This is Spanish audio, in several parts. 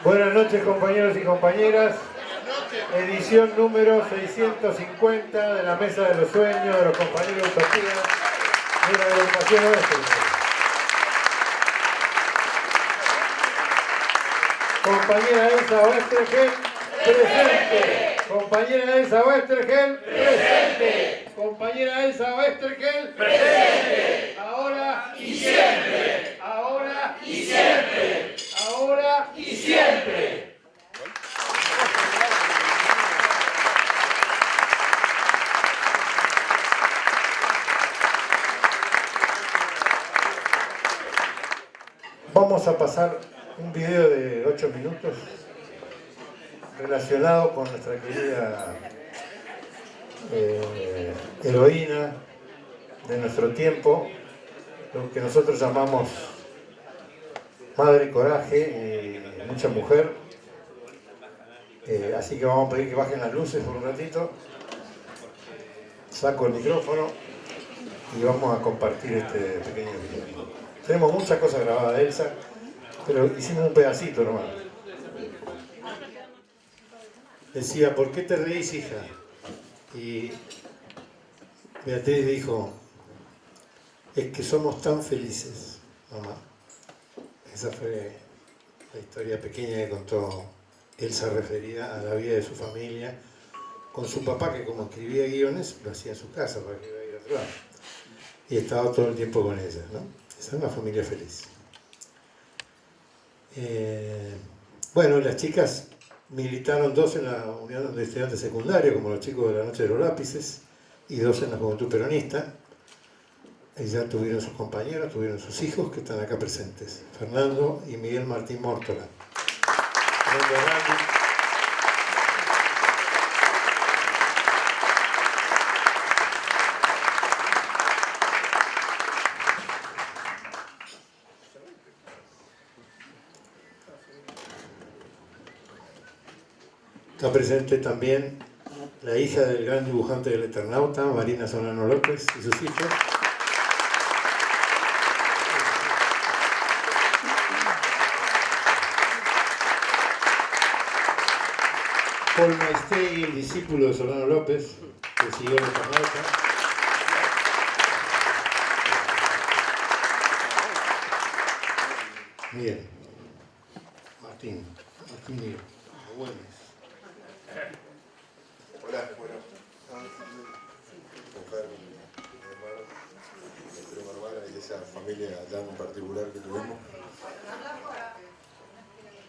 Buenas noches, compañeros y compañeras. Edición número 650 de la Mesa de los Sueños de los compañeros de Utopía de la agrupación Oeste. Compañera Elsa Oestergel, presente. Compañera Elsa Oestergel, presente. Compañera Elsa Oestergel, presente. Ahora y siempre. Ahora y siempre. Ahora y siempre. Vamos a pasar un video de 8 minutos relacionado con nuestra querida heroína de nuestro tiempo, lo que nosotros llamamos Madre Coraje y mucha mujer. Así que vamos a pedir que bajen las luces por un ratito. Saco el micrófono y vamos a compartir este pequeño video. Tenemos muchas cosas grabadas de Elsa, pero hicimos un pedacito nomás. Decía, ¿por qué te reís, hija? Y Beatriz dijo, es que somos tan felices, mamá. Esa fue la historia pequeña que contó Elsa, referida a la vida de su familia, con su papá, que como escribía guiones, lo hacía en su casa para que iba a ir a otro lado. Y estaba todo el tiempo con ella, ¿no? Esa es una familia feliz. Bueno, las chicas militaron, 2 en la Unión de Estudiantes Secundarios, como los chicos de la Noche de los Lápices, y 2 en la Juventud Peronista. Ya tuvieron sus compañeros, tuvieron sus hijos, que están acá presentes. Fernando y Miguel Martín Mórtola. Está presente también la hija del gran dibujante del Eternauta, Marina Solano López, y sus hijos. Paul Maestegui, el discípulo de Solano López, que siguió el Eternauta. Bien. Martín Miguel. Buenas. Hola, bueno, mujer, mi hermano, mi prima hermana y esa familia allá en particular que tuvimos.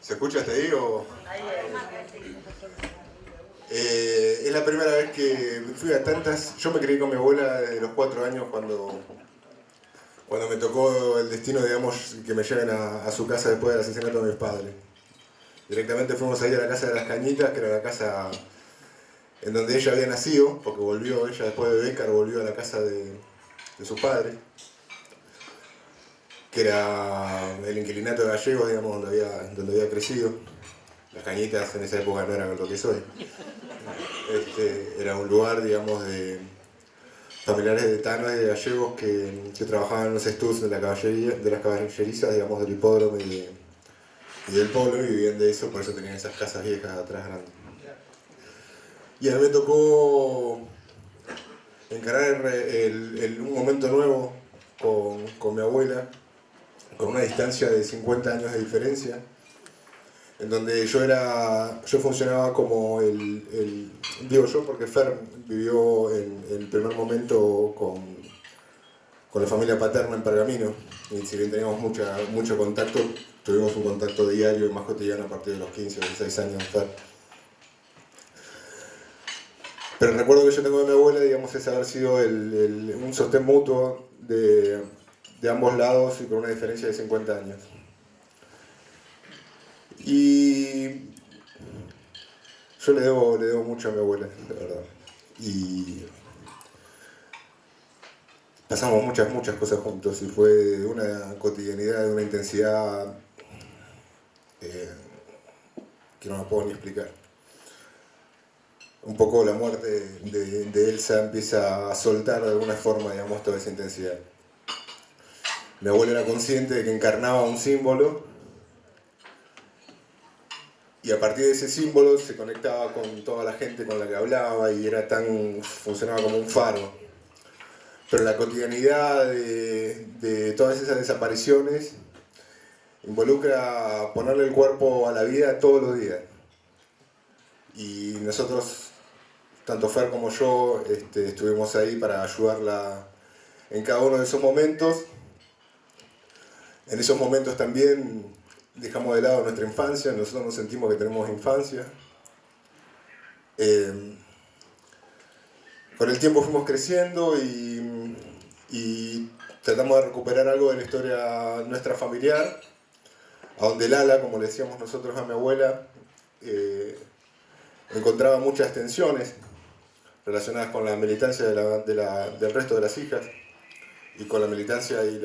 ¿Se escucha hasta ahí o...? Es la primera vez que fui a tantas. Yo me crié con mi abuela desde los 4 años cuando me tocó el destino, digamos, que me lleven a su casa después del asesinato de mis padres. Directamente fuimos ahí a la casa de las Cañitas, que era la casa en donde ella había nacido, porque volvió, ella después de Bécar volvió a la casa de su padre, que era el inquilinato de Gallegos, digamos, donde había crecido. Las Cañitas en esa época no era lo que soy. Era un lugar, digamos, de familiares de Tano y de Gallegos que trabajaban en los estudios de las caballerizas, digamos, del hipódromo y del pueblo, y vivían de eso, por eso tenían esas casas viejas atrás grandes. Y a mí me tocó encarar un momento nuevo con mi abuela, con una distancia de 50 años de diferencia, en donde yo funcionaba como digo yo porque Fer vivió en el primer momento con la familia paterna en Pergamino, y si bien teníamos mucho contacto, tuvimos un contacto diario y más cotidiano a partir de los 15 o 16 años de Fer. Pero el recuerdo que yo tengo de mi abuela, digamos, es haber sido un sostén mutuo de ambos lados y con una diferencia de 50 años. Y yo le debo mucho a mi abuela, la verdad. Y pasamos muchas cosas juntos y fue de una cotidianidad, de una intensidad que no me puedo ni explicar. Un poco la muerte de Elsa empieza a soltar de alguna forma, digamos, toda esa intensidad. Mi abuelo era consciente de que encarnaba un símbolo y a partir de ese símbolo se conectaba con toda la gente con la que hablaba y funcionaba como un faro. Pero la cotidianidad de todas esas desapariciones involucra ponerle el cuerpo a la vida todos los días. Y nosotros, tanto Fer como yo, estuvimos ahí para ayudarla en cada uno de esos momentos. En esos momentos también dejamos de lado nuestra infancia, nosotros nos sentimos que tenemos infancia. Con el tiempo fuimos creciendo y tratamos de recuperar algo de la historia nuestra familiar, a donde Lala, como le decíamos nosotros a mi abuela, encontraba muchas tensiones relacionadas con la militancia del resto de las hijas y con la militancia y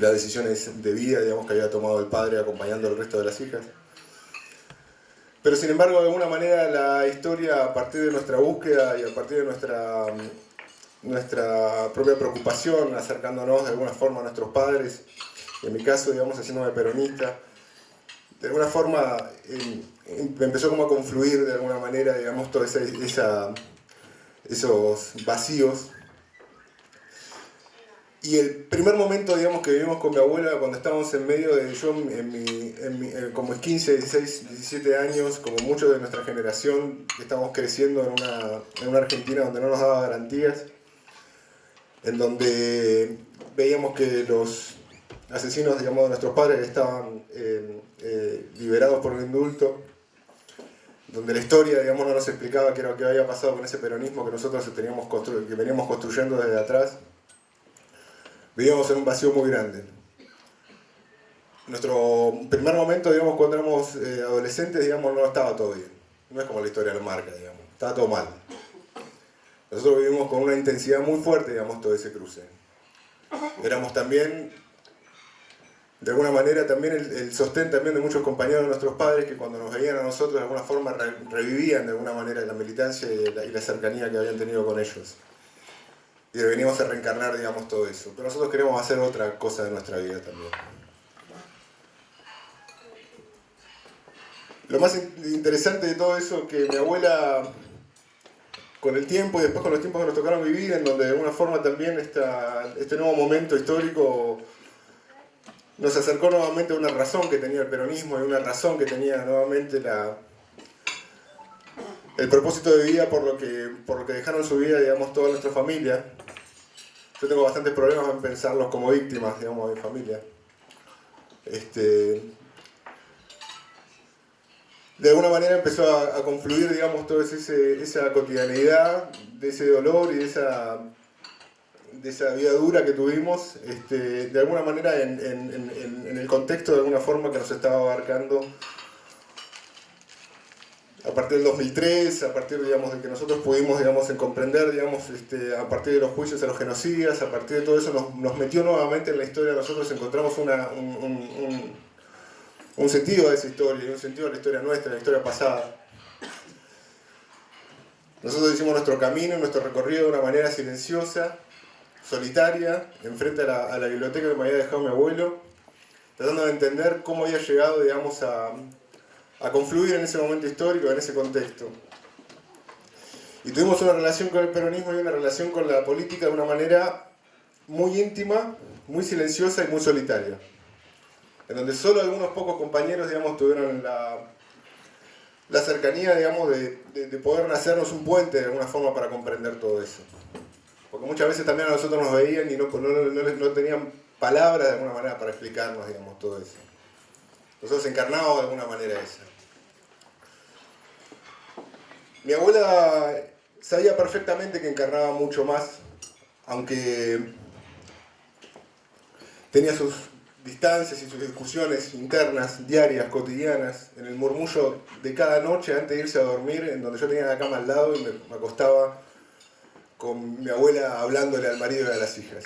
las decisiones de vida, digamos, que había tomado el padre acompañando al resto de las hijas. Pero sin embargo, de alguna manera la historia, a partir de nuestra búsqueda y a partir de nuestra propia preocupación, acercándonos de alguna forma a nuestros padres, en mi caso, digamos, haciéndome peronista, de alguna forma empezó como a confluir de alguna manera, digamos, todos esos vacíos. Y el primer momento, digamos, que vivimos con mi abuela, cuando estábamos en medio de yo, como 15, 16, 17 años, como muchos de nuestra generación, estábamos creciendo en una Argentina donde no nos daba garantías, en donde veíamos que los asesinos, digamos, de nuestros padres estaban liberados por un indulto, donde la historia, digamos, no nos explicaba qué era lo que había pasado con ese peronismo que nosotros que veníamos construyendo desde atrás. Vivíamos en un vacío muy grande. Nuestro primer momento, digamos, cuando éramos adolescentes, digamos, no estaba todo bien. No es como la historia lo marca, digamos. Estaba todo mal. Nosotros vivimos con una intensidad muy fuerte, digamos, todo ese cruce. Éramos también, de alguna manera, también el sostén también de muchos compañeros de nuestros padres que cuando nos veían a nosotros de alguna forma revivían de alguna manera la militancia y la cercanía que habían tenido con ellos. Y venimos a reencarnar, digamos, todo eso. Pero nosotros queremos hacer otra cosa de nuestra vida también. Lo más interesante de todo eso, que mi abuela, con el tiempo y después con los tiempos que nos tocaron vivir, en donde de alguna forma también este nuevo momento histórico nos acercó nuevamente a una razón que tenía el peronismo y una razón que tenía nuevamente el propósito de vida por lo que dejaron su vida, digamos, toda nuestra familia. Yo tengo bastantes problemas en pensarlos como víctimas, digamos, de mi familia. De alguna manera empezó a confluir, digamos, toda esa cotidianeidad, de ese dolor y de esa vida dura que tuvimos, de alguna manera en el contexto de alguna forma que nos estaba abarcando a partir del 2003, a partir, digamos, de que nosotros pudimos, digamos, comprender, digamos, a partir de los juicios a los genocidas, a partir de todo eso nos metió nuevamente en la historia. Nosotros encontramos un sentido a esa historia, un sentido a la historia nuestra, a la historia pasada. Nosotros hicimos nuestro camino, nuestro recorrido de una manera silenciosa, solitaria, enfrente a la biblioteca que me había dejado mi abuelo, tratando de entender cómo había llegado, digamos, a confluir en ese momento histórico, en ese contexto. Y tuvimos una relación con el peronismo y una relación con la política de una manera muy íntima, muy silenciosa y muy solitaria. En donde solo algunos pocos compañeros, digamos, tuvieron la cercanía, digamos, de poder hacernos un puente de alguna forma para comprender todo eso. Porque muchas veces también a nosotros nos veían y no tenían palabras de alguna manera para explicarnos, digamos, todo eso. Nosotros encarnábamos de alguna manera eso. Mi abuela sabía perfectamente que encarnaba mucho más, aunque tenía sus distancias y sus discusiones internas, diarias, cotidianas, en el murmullo de cada noche antes de irse a dormir, en donde yo tenía la cama al lado y me acostaba con mi abuela hablándole al marido y a las hijas.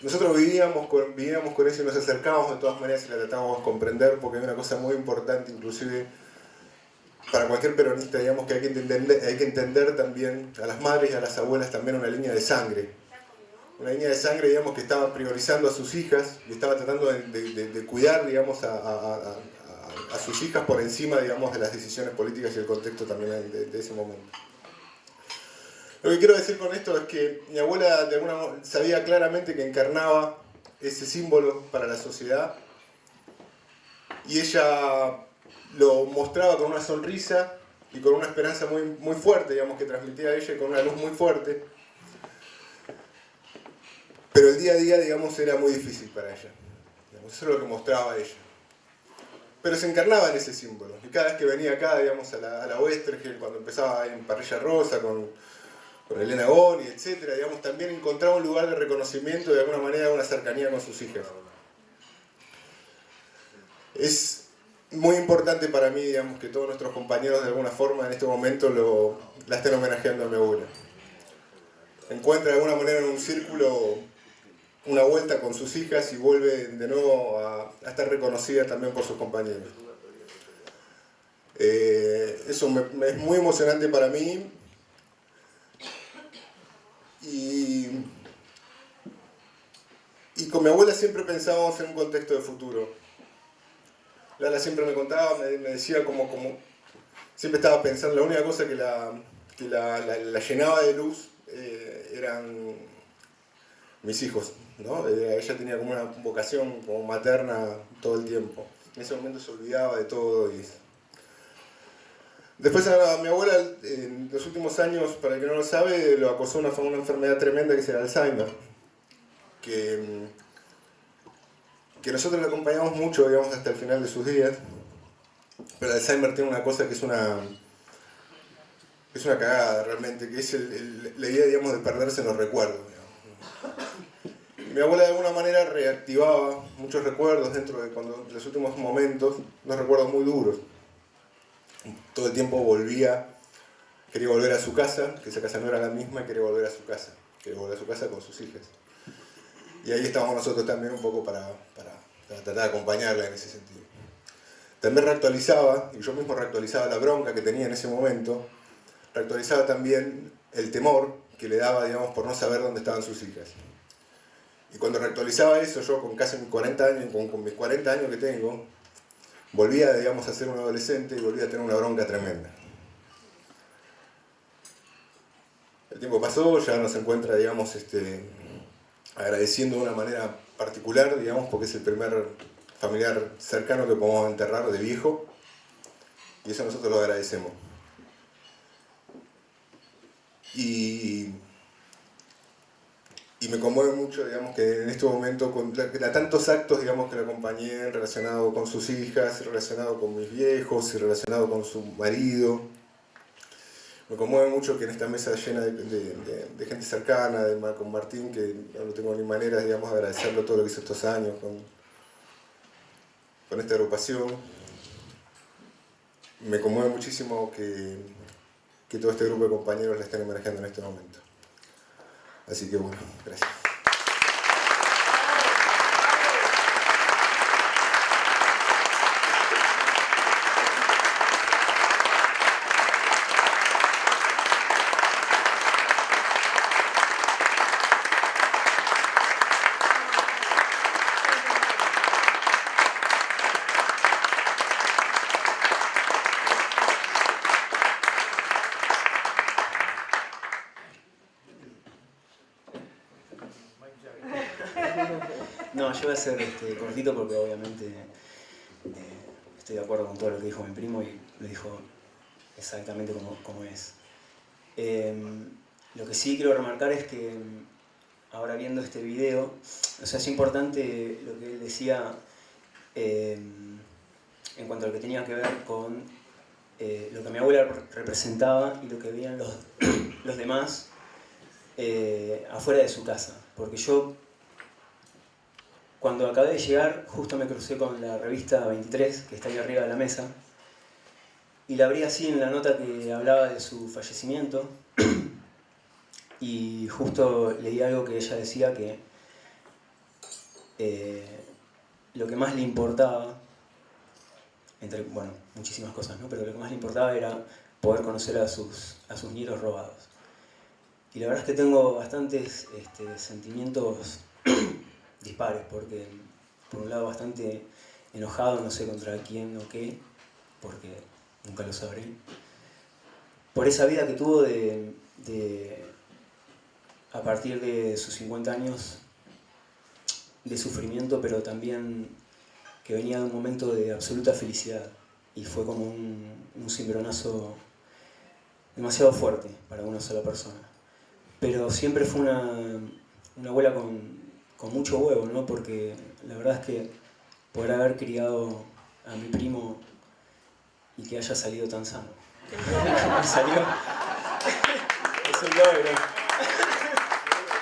Nosotros vivíamos con eso y nos acercábamos de todas maneras y la tratábamos de comprender, porque hay una cosa muy importante, inclusive para cualquier peronista, digamos, que hay que entender también a las madres y a las abuelas también una línea de sangre. una línea de sangre, digamos, que estaba priorizando a sus hijas y estaba tratando de cuidar, digamos, a sus hijas por encima, digamos, de las decisiones políticas y el contexto también de ese momento. Lo que quiero decir con esto es que mi abuela de alguna manera sabía claramente que encarnaba ese símbolo para la sociedad y ella lo mostraba con una sonrisa y con una esperanza muy, muy fuerte, digamos, que transmitía a ella, con una luz muy fuerte. Pero el día a día, digamos, era muy difícil para ella. Digamos, eso es lo que mostraba ella. Pero se encarnaba en ese símbolo. Y cada vez que venía acá, digamos, a la Oestergel, cuando empezaba en Parrilla Rosa, con Elena Goni, etc., digamos, también encontraba un lugar de reconocimiento, de alguna manera, una cercanía con sus hijas. Es muy importante para mí, digamos, que todos nuestros compañeros de alguna forma en este momento la estén homenajeando a mi abuela. Encuentra de alguna manera en un círculo una vuelta con sus hijas y vuelve de nuevo a estar reconocida también por sus compañeros. Eso es muy emocionante para mí y con mi abuela siempre pensábamos en un contexto de futuro. Lala siempre me contaba, me decía como siempre estaba pensando, la única cosa que la llenaba de luz eran mis hijos, ¿no? Ella tenía como una vocación como materna todo el tiempo. En ese momento se olvidaba de todo. Después a mi abuela, en los últimos años, para el que no lo sabe, lo acosó una enfermedad tremenda que es el Alzheimer. Que nosotros la acompañamos mucho, digamos, hasta el final de sus días. Pero el Alzheimer tiene una cosa que es una cagada realmente, que es la idea, digamos, de perderse en los recuerdos. Mi abuela de alguna manera reactivaba muchos recuerdos dentro de los últimos momentos, unos recuerdos muy duros. Todo el tiempo quería volver a su casa, que esa casa no era la misma, y quería volver a su casa con sus hijas. Y ahí estábamos nosotros también un poco para tratar de acompañarla en ese sentido. También reactualizaba, y yo mismo reactualizaba la bronca que tenía en ese momento, reactualizaba también el temor que le daba, digamos, por no saber dónde estaban sus hijas. Y cuando reactualizaba eso, yo con casi mis 40 años, con mis 40 años que tengo, volvía, digamos, a ser un adolescente y volvía a tener una bronca tremenda. El tiempo pasó, ya nos encuentra, digamos, agradeciendo de una manera particular, digamos, porque es el primer familiar cercano que podemos enterrar de viejo, y eso nosotros lo agradecemos. Y me conmueve mucho, digamos, que en este momento, con tantos actos, digamos, que la acompañé relacionado con sus hijas, relacionado con mis viejos, y relacionado con su marido. Me conmueve mucho que en esta mesa llena de gente cercana, con Martín, que no tengo ni manera, digamos, de agradecerlo todo lo que hizo estos años con esta agrupación. Me conmueve muchísimo que todo este grupo de compañeros la estén homenajeando en este momento. Así que bueno, gracias. No, yo voy a ser cortito porque obviamente estoy de acuerdo con todo lo que dijo mi primo y lo dijo exactamente como es. Lo que sí quiero remarcar es que ahora viendo este video, o sea, es importante lo que él decía en cuanto a lo que tenía que ver con lo que mi abuela representaba y lo que veían los demás afuera de su casa. Porque yo, cuando acabé de llegar, justo me crucé con la revista 23, que está ahí arriba de la mesa, y la abrí así en la nota que hablaba de su fallecimiento, y justo leí algo que ella decía que lo que más le importaba, entre, bueno, muchísimas cosas, ¿no? Pero lo que más le importaba era poder conocer a sus nietos robados. y la verdad es que tengo bastantes sentimientos dispares, porque por un lado bastante enojado, no sé contra quién o qué, porque nunca lo sabré, por esa vida que tuvo a partir de sus 50 años de sufrimiento, pero también que venía de un momento de absoluta felicidad, y fue como un cimbronazo demasiado fuerte para una sola persona. Pero siempre fue una abuela con mucho huevo, ¿no? Porque la verdad es que poder haber criado a mi primo y que haya salido tan sano. Salió. Es un logro.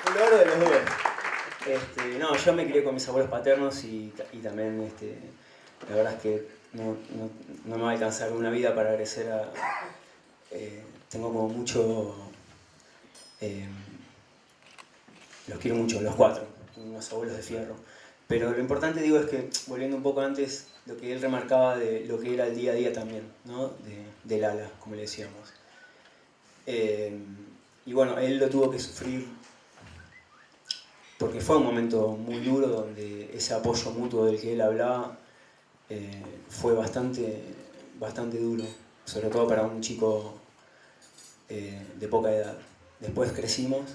Un logro de los dos. No, yo me crié con mis abuelos paternos y también la verdad es que no me va a alcanzar una vida para agradecer a... tengo como mucho... los quiero mucho, los cuatro, unos abuelos de fierro. Pero lo importante, digo, es que, volviendo un poco antes, lo que él remarcaba de lo que era el día a día también, ¿no? Del ala, como le decíamos. Y bueno, él lo tuvo que sufrir porque fue un momento muy duro donde ese apoyo mutuo del que él hablaba fue bastante duro, sobre todo para un chico de poca edad. Después crecimos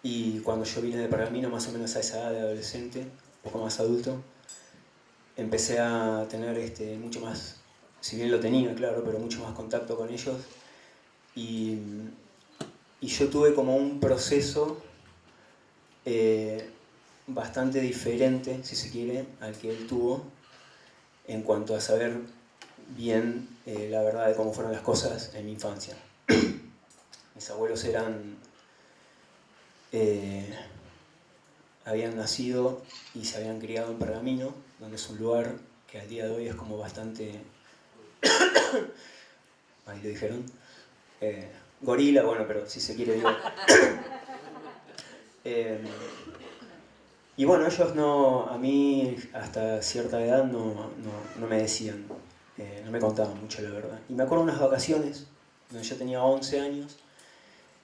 y cuando yo vine de Pergamino, más o menos a esa edad de adolescente, un poco más adulto, empecé a tener mucho más, si bien lo tenía, claro, pero mucho más contacto con ellos. Y yo tuve como un proceso bastante diferente, si se quiere, al que él tuvo, en cuanto a saber bien la verdad de cómo fueron las cosas en mi infancia. Mis abuelos habían nacido y se habían criado en Pergamino, donde es un lugar que al día de hoy es como bastante... ahí lo dijeron. Gorila, bueno, pero si se quiere digo... y bueno, ellos a mí hasta cierta edad no me decían, no me contaban mucho la verdad. Y me acuerdo unas vacaciones, donde yo tenía 11 años,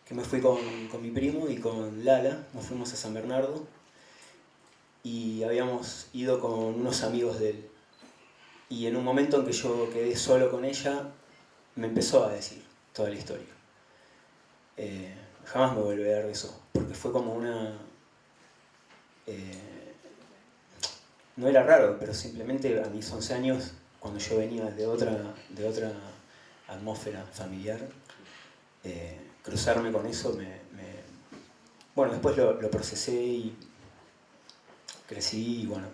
que me fui con mi primo y con Lala, nos fuimos a San Bernardo, y habíamos ido con unos amigos de él. Y en un momento en que yo quedé solo con ella, me empezó a decir toda la historia. Jamás me volví a dar de eso, porque fue como una... no era raro, pero simplemente a mis 11 años, cuando yo venía de otra atmósfera familiar, cruzarme con eso bueno, después lo procesé y crecí y bueno.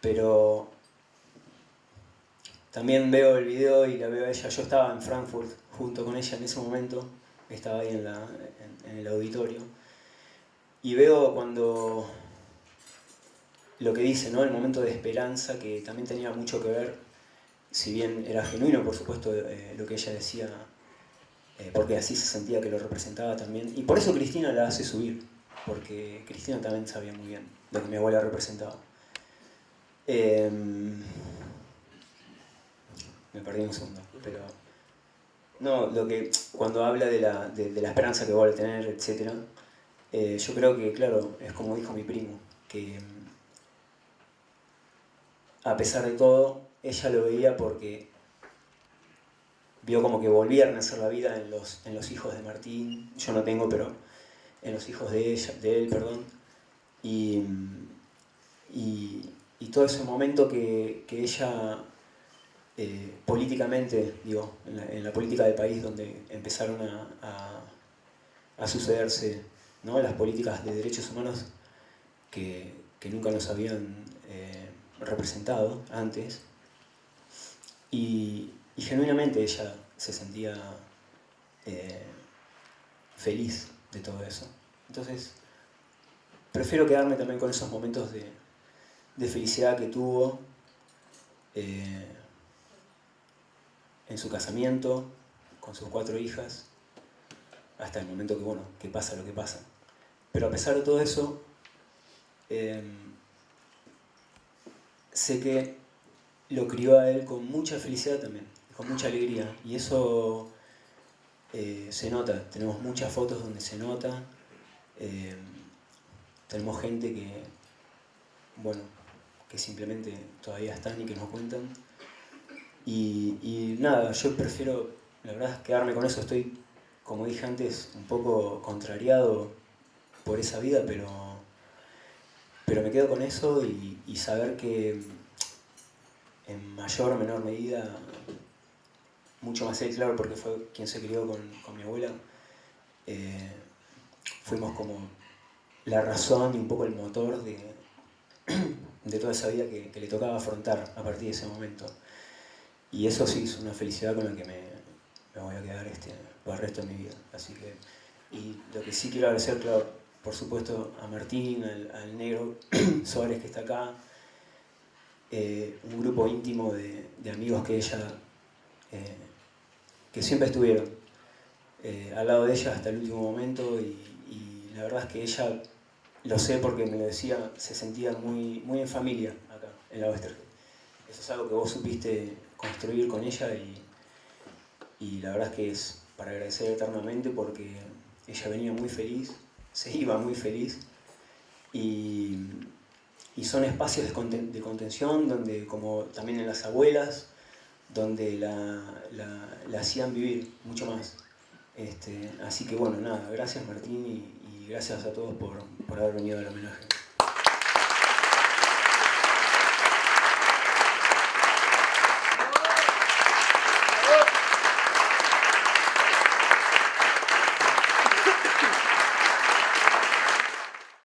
Pero también veo el video y la veo a ella. Yo estaba en Frankfurt junto con ella en ese momento, estaba ahí en el auditorio, y veo cuando lo que dice, ¿no? El momento de esperanza, que también tenía mucho que ver, si bien era genuino, por supuesto, lo que ella decía, porque así se sentía que lo representaba también. Y por eso Cristina la hace subir, porque Cristina también sabía muy bien lo que mi abuela representaba. Me perdí un segundo, pero... No, cuando habla de la esperanza que vuelve a tener, etc., yo creo que, claro, es como dijo mi primo, que a pesar de todo, ella lo veía porque vio como que volvía a renacer la vida en los hijos de Martín. Yo no tengo, pero en los hijos de él, perdón. Y todo ese momento que ella políticamente, digo, en la política del país, donde empezaron a sucederse, ¿no?, las políticas de derechos humanos que nunca nos habían representado antes, y genuinamente ella se sentía feliz de todo eso. Entonces, prefiero quedarme también con esos momentos de felicidad que tuvo en su casamiento, con sus 4 hijas, hasta el momento que, bueno, que pasa lo que pasa. Pero a pesar de todo eso, sé que lo crió a él con mucha felicidad también, con mucha alegría, y eso se nota, tenemos muchas fotos donde se nota, tenemos gente que, bueno, que simplemente todavía están y que nos cuentan. Y nada, yo prefiero, la verdad, quedarme con eso. Estoy, como dije antes, un poco contrariado por esa vida, pero me quedo con eso y saber que en mayor o menor medida, mucho más él, claro, porque fue quien se crió con mi abuela, fuimos como la razón y un poco el motor de toda esa vida que le tocaba afrontar a partir de ese momento. Y eso sí es una felicidad con la que me voy a quedar por el resto de mi vida. Así que, y lo que sí quiero agradecer, claro, por supuesto, a Martín, al negro Suárez que está acá, un grupo íntimo de amigos que ella, que siempre estuvieron al lado de ella hasta el último momento y la verdad es que ella, lo sé porque me lo decía, se sentía muy, muy en familia acá, en la Westergel. Eso es algo que vos supiste construir con ella y la verdad es que es para agradecer eternamente porque ella venía muy feliz, se iba muy feliz y son espacios de contención donde, como también en las abuelas, donde la hacían vivir mucho más. Así que bueno, nada, gracias Martín y gracias a todos por haber venido al homenaje.